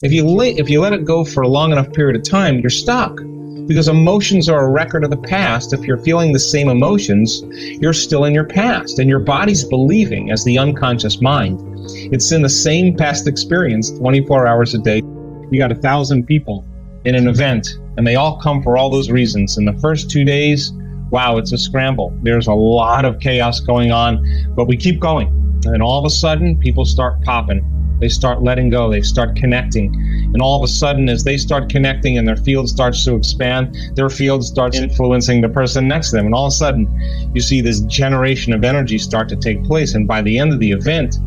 If you let it go for a long enough period of time, you're stuck. Because emotions are a record of the past. If you're feeling the same emotions, you're still in your past. And your body's believing, as the unconscious mind, it's in the same past experience 24 hours a day. You got 1,000 people in an event, and they all come for all those reasons. In the first 2 days, wow, it's a scramble. There's a lot of chaos going on, but we keep going. And all of a sudden, people start popping. They start letting go. They start connecting. And all of a sudden, as they start connecting and their field starts to expand, their field starts influencing the person next to them. And all of a sudden, you see this generation of energy start to take place. And by the end of the event,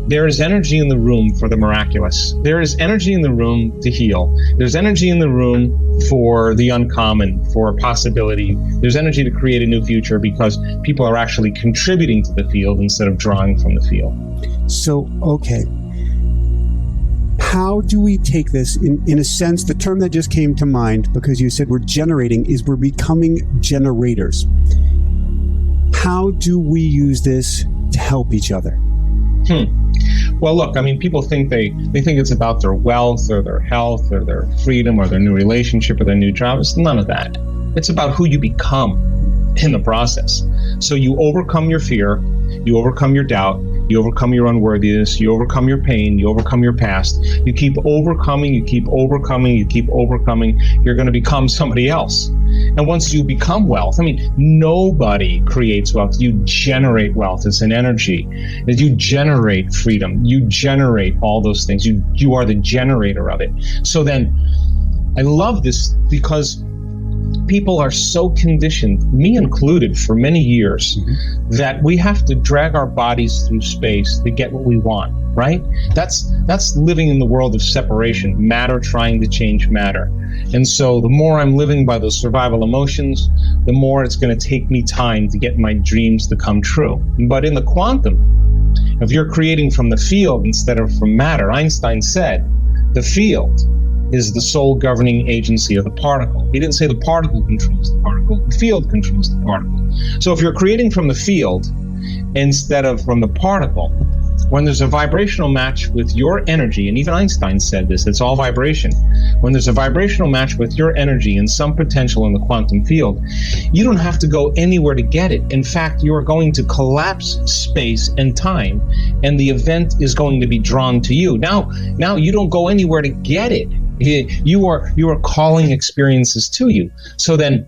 there is energy in the room for the miraculous. There is energy in the room to heal. There's energy in the room for the uncommon, for a possibility. There's energy to create a new future because people are actually contributing to the field instead of drawing from the field. So, okay. How do we take this, in a sense, the term that just came to mind, because you said we're generating, is we're becoming generators. How do we use this to help each other? Well, look, I mean, people think they think it's about their wealth or their health or their freedom or their new relationship or their new job. It's none of that. It's about who you become in the process. So you overcome your fear, you overcome your doubt, you overcome your unworthiness, you overcome your pain, you overcome your past. You keep overcoming, you keep overcoming, you keep overcoming. You're going to become somebody else. And once you become wealth, I mean, nobody creates wealth. You generate wealth. It's an energy. You generate freedom. You generate all those things. You are the generator of it. So then, I love this because people are so conditioned, me included, for many years, that we have to drag our bodies through space to get what we want, right? That's living in the world of separation, matter trying to change matter. And so the more I'm living by those survival emotions, the more it's going to take me time to get my dreams to come true. But in the quantum, if you're creating from the field instead of from matter, Einstein said, the field is the sole governing agency of the particle. He didn't say the particle controls the particle, the field controls the particle. So if you're creating from the field instead of from the particle, when there's a vibrational match with your energy, and even Einstein said this, it's all vibration. When there's a vibrational match with your energy and some potential in the quantum field, you don't have to go anywhere to get it. In fact, you are going to collapse space and time, and the event is going to be drawn to you. Now you don't go anywhere to get it. You are calling experiences to you. So then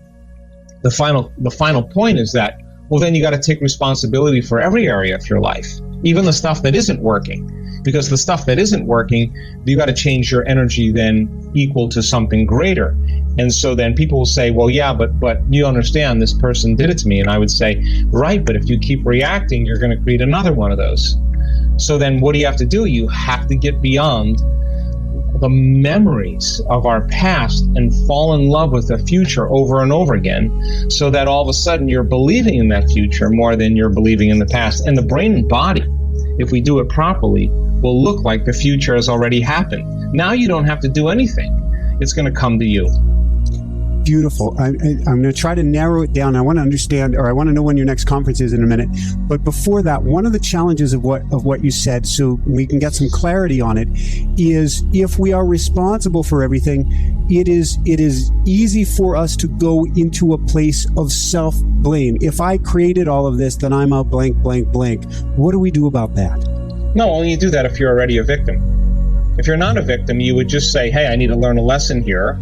the final point is that, well, then you got to take responsibility for every area of your life, even the stuff that isn't working. Because the stuff that isn't working, you got to change your energy then equal to something greater. And so then people will say, well, yeah, but you understand, this person did it to me. And I would say, right, but if you keep reacting, you're going to create another one of those. So then what do you have to do? You have to get beyond the memories of our past and fall in love with the future over and over again, so that all of a sudden you're believing in that future more than you're believing in the past. And the brain and body, if we do it properly, will look like the future has already happened. Now you don't have to do anything. It's going to come to you. Beautiful. I'm going to try to narrow it down. I want to understand, or I want to know when your next conference is in a minute. But before that, one of the challenges of what you said, so we can get some clarity on it, is if we are responsible for everything, it is easy for us to go into a place of self-blame. If I created all of this, then I'm a blank, blank, blank. What do we do about that? No, only you do that if you're already a victim. If you're not a victim, you would just say, hey, I need to learn a lesson here.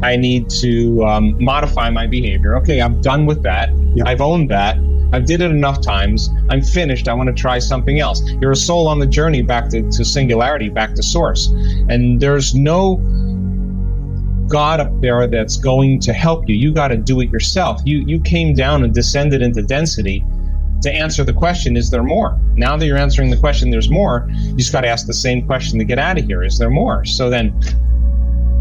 I need to modify my behavior. Okay, I'm done with that. Yeah. I've owned that. I've did it enough times. I'm finished. I want to try something else. You're a soul on the journey back to singularity, back to source. And there's no God up there that's going to help you. You got to do it yourself. You came down and descended into density to answer the question, is there more? Now that you're answering the question, there's more, you just got to ask the same question to get out of here. Is there more? So then,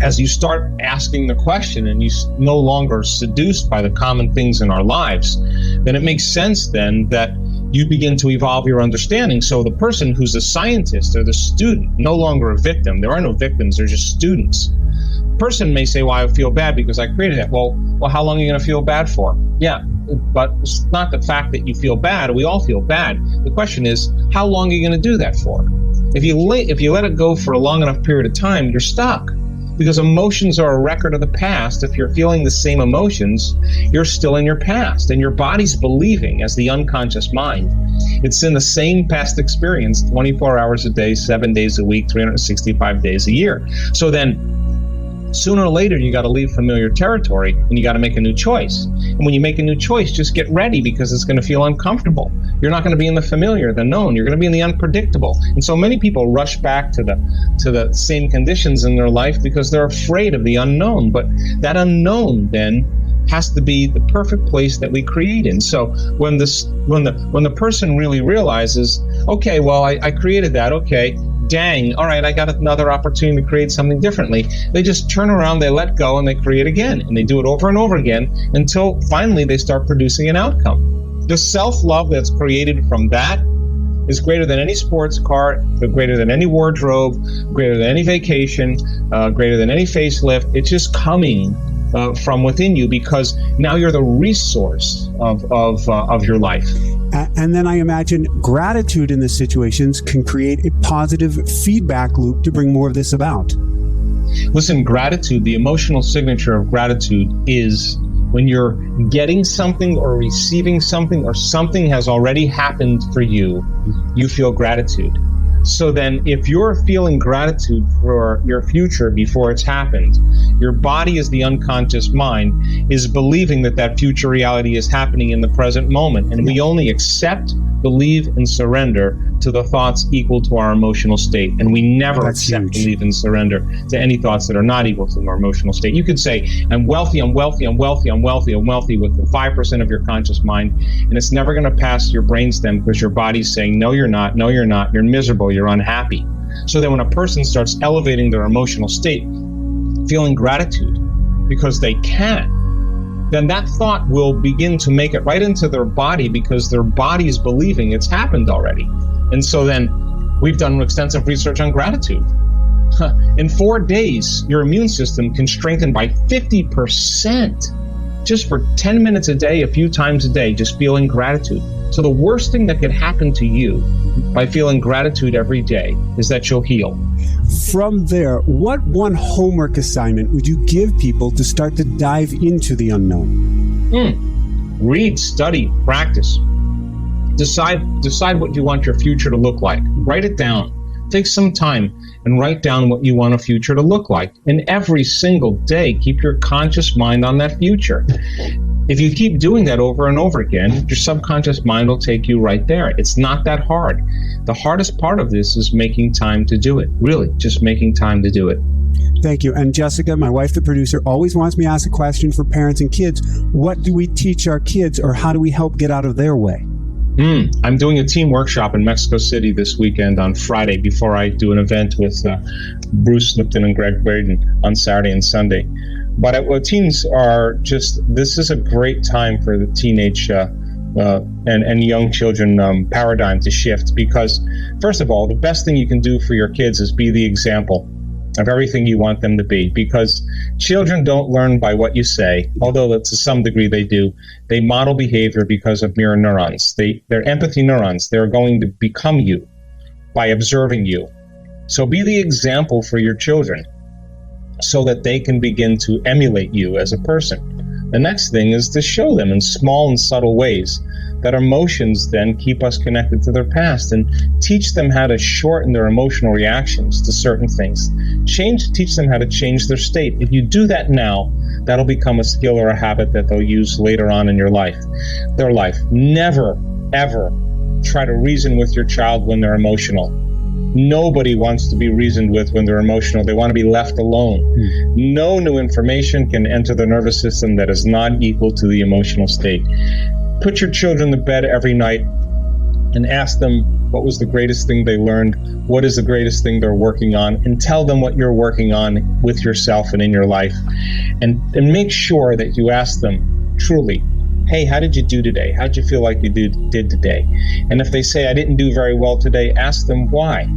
as you start asking the question and you no longer seduced by the common things in our lives, then it makes sense then that you begin to evolve your understanding. So the person who's a scientist or the student, no longer a victim. There are no victims, they're just students. The person may say, well, I feel bad because I created it. Well, how long are you going to feel bad for? Yeah, but it's not the fact that you feel bad. We all feel bad. The question is, how long are you going to do that for? If you let it go for a long enough period of time, you're stuck. Because emotions are a record of the past. If you're feeling the same emotions, you're still in your past. And your body's believing, as the unconscious mind, it's in the same past experience 24 hours a day, 7 days a week, 365 days a year. So then, sooner or later, you got to leave familiar territory and you got to make a new choice. And when you make a new choice, just get ready, because it's going to feel uncomfortable. You're not going to be in the familiar, the known. You're going to be in the unpredictable. And so many people rush back to the same conditions in their life because they're afraid of the unknown. But that unknown then has to be the perfect place that we create in. So when the person really realizes, okay, well, I created that, okay, dang, all right, I got another opportunity to create something differently. They just turn around, they let go, and they create again. And they do it over and over again until finally they start producing an outcome. The self-love that's created from that is greater than any sports car, greater than any wardrobe, greater than any vacation, greater than any facelift. It's just coming from within you, because now you're the resource of your life. And then I imagine gratitude in this situations can create a positive feedback loop to bring more of this about. Listen, gratitude, the emotional signature of gratitude is when you're getting something or receiving something, or something has already happened for you, you feel gratitude. So then if you're feeling gratitude for your future before it's happened, your body, as the unconscious mind, is believing that future reality is happening in the present moment. And we only accept, believe, and surrender to the thoughts equal to our emotional state. And we never accept, believe, and surrender to any thoughts that are not equal to our emotional state. You could say, I'm wealthy, I'm wealthy, I'm wealthy, I'm wealthy, I'm wealthy with the 5% of your conscious mind. And it's never going to pass your brainstem, because your body's saying, no, you're not, no, you're not, you're miserable, you're unhappy. So that when a person starts elevating their emotional state, feeling gratitude because they can, then that thought will begin to make it right into their body, because their body is believing it's happened already. And so then we've done extensive research on gratitude. In 4 days, your immune system can strengthen by 50% just for 10 minutes a day, a few times a day, just feeling gratitude. So the worst thing that could happen to you by feeling gratitude every day is that you'll heal. From there, what one homework assignment would you give people to start to dive into the unknown? Read, study, practice. Decide what you want your future to look like. Write it down. Take some time and write down what you want a future to look like. And every single day, keep your conscious mind on that future. If you keep doing that over and over again, your subconscious mind will take you right there. It's not that hard. The hardest part of this is making time to do it. Really, just making time to do it. Thank you. And Jessica, my wife, the producer, always wants me to ask a question for parents and kids. What do we teach our kids, or how do we help get out of their way? I'm doing a team workshop in Mexico City this weekend on Friday, before I do an event with Bruce Lipton and Greg Braden on Saturday and Sunday. But teens are this is a great time for the teenage and young children paradigm to shift, because, first of all, the best thing you can do for your kids is be the example of everything you want them to be, because children don't learn by what you say, although to some degree they do. They model behavior because of mirror neurons. They're empathy neurons. They're going to become you by observing you. So be the example for your children so that they can begin to emulate you as a person. The next thing is to show them in small and subtle ways that emotions then keep us connected to their past, and teach them how to shorten their emotional reactions to certain things. Teach them how to change their state. If you do that now, that'll become a skill or a habit that they'll use later on in their life. Never, ever try to reason with your child when they're emotional. Nobody wants to be reasoned with when they're emotional. They want to be left alone. No new information can enter the nervous system that is not equal to the emotional state. Put your children to bed every night and ask them what was the greatest thing they learned, what is the greatest thing they're working on, and tell them what you're working on with yourself and in your life. And make sure that you ask them truly, hey, how did you do today? How did you feel like you did today? And if they say, I didn't do very well today, ask them why.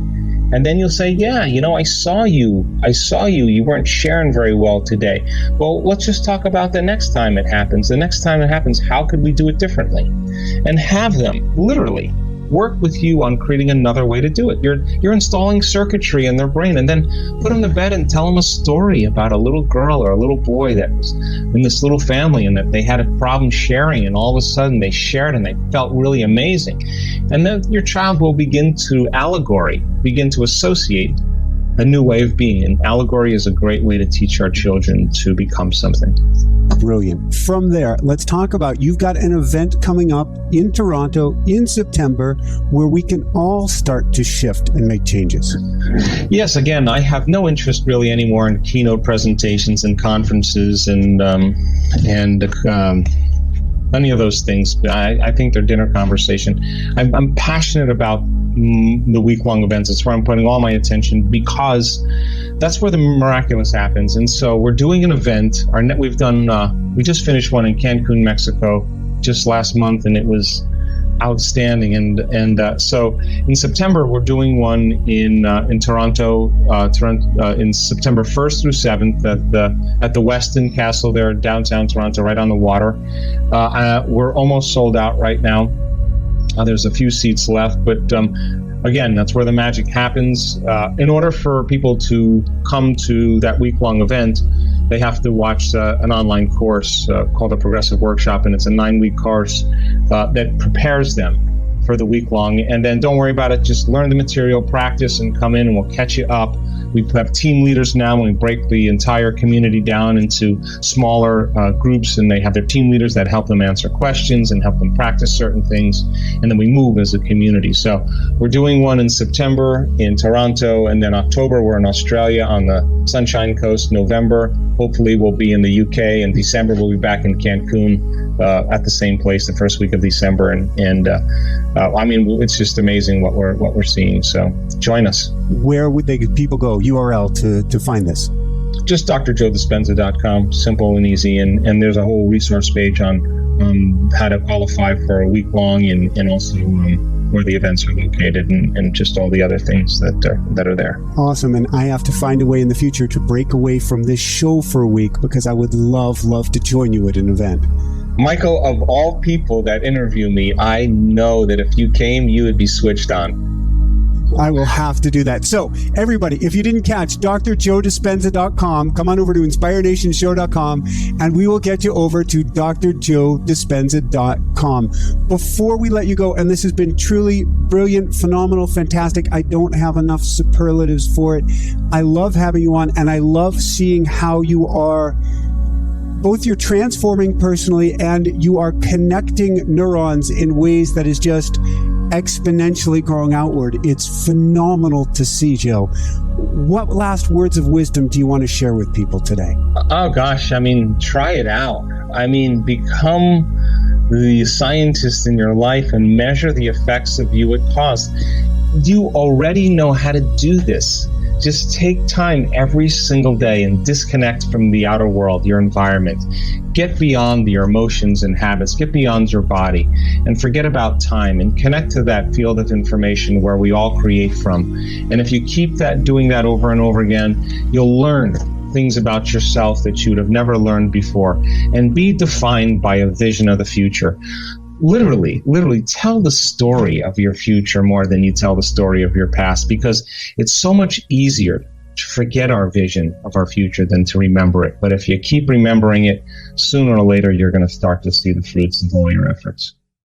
And then you'll say, yeah, I saw you. You weren't sharing very well today. Well, let's just talk about the next time it happens. The next time it happens, how could we do it differently? And have them literally work with you on creating another way to do it. You're installing circuitry in their brain, and then put them to bed and tell them a story about a little girl or a little boy that was in this little family and that they had a problem sharing, and all of a sudden they shared and they felt really amazing. And then your child will begin to associate a new way of being. And allegory is a great way to teach our children to become something. Brilliant. From there, let's talk about, you've got an event coming up in Toronto in September where we can all start to shift and make changes. Yes, again, I have no interest really anymore in keynote presentations and conferences and any of those things. I think they're dinner conversation. I'm passionate about the week-long events. It's where I'm putting all my attention, because that's where the miraculous happens. And so we're doing an event. We just finished one in Cancun, Mexico, just last month, and it was outstanding. And so in September we're doing one in Toronto, in September 1st through 7th at the Westin Castle there in downtown Toronto, right on the water. We're almost sold out right now. There's a few seats left, but again, that's where the magic happens. In order for people to come to that week-long event, they have to watch an online course called a Progressive Workshop, and it's a 9-week course that prepares them for the week long. And then don't worry about it, just learn the material, practice, and come in and we'll catch you up. We have team leaders now, and we break the entire community down into smaller groups, and they have their team leaders that help them answer questions and help them practice certain things, and then we move as a community. So we're doing one in September in Toronto, and then October we're in Australia on the Sunshine Coast. November, hopefully we'll be in the UK, and December we'll be back in Cancun at the same place the first week of December, and I mean, it's just amazing what we're seeing. So join us. Where would people go? URL to find this? Just drjoedispenza.com, simple and easy, and there's a whole resource page on how to qualify for a week long, and also where the events are located, and just all the other things that are there. Awesome. And I have to find a way in the future to break away from this show for a week, because I would love to join you at an event. Michael, of all people that interview me, I know that if you came, you would be switched on. I will have to do that. So everybody, if you didn't catch drjoedispenza.com, come on over to inspirenationshow.com and we will get you over to drjoedispenza.com. Before we let you go, and this has been truly brilliant, phenomenal, fantastic. I don't have enough superlatives for it. I love having you on, and I love seeing how you are, both you're transforming personally and you are connecting neurons in ways that is just exponentially growing outward. It's phenomenal to see, Joe. What last words of wisdom do you want to share with people today? Oh gosh, I mean, try it out. I mean, become the scientist in your life and measure the effects of you at cost. You already know how to do this. Just take time every single day and disconnect from the outer world, your environment. Get beyond your emotions and habits. Get beyond your body and forget about time and connect to that field of information where we all create from. And if you keep doing that over and over again, you'll learn things about yourself that you would have never learned before, and be defined by a vision of the future. Literally tell the story of your future more than you tell the story of your past, because it's so much easier to forget our vision of our future than to remember it. But if you keep remembering it, sooner or later, you're going to start to see the fruits of all your efforts.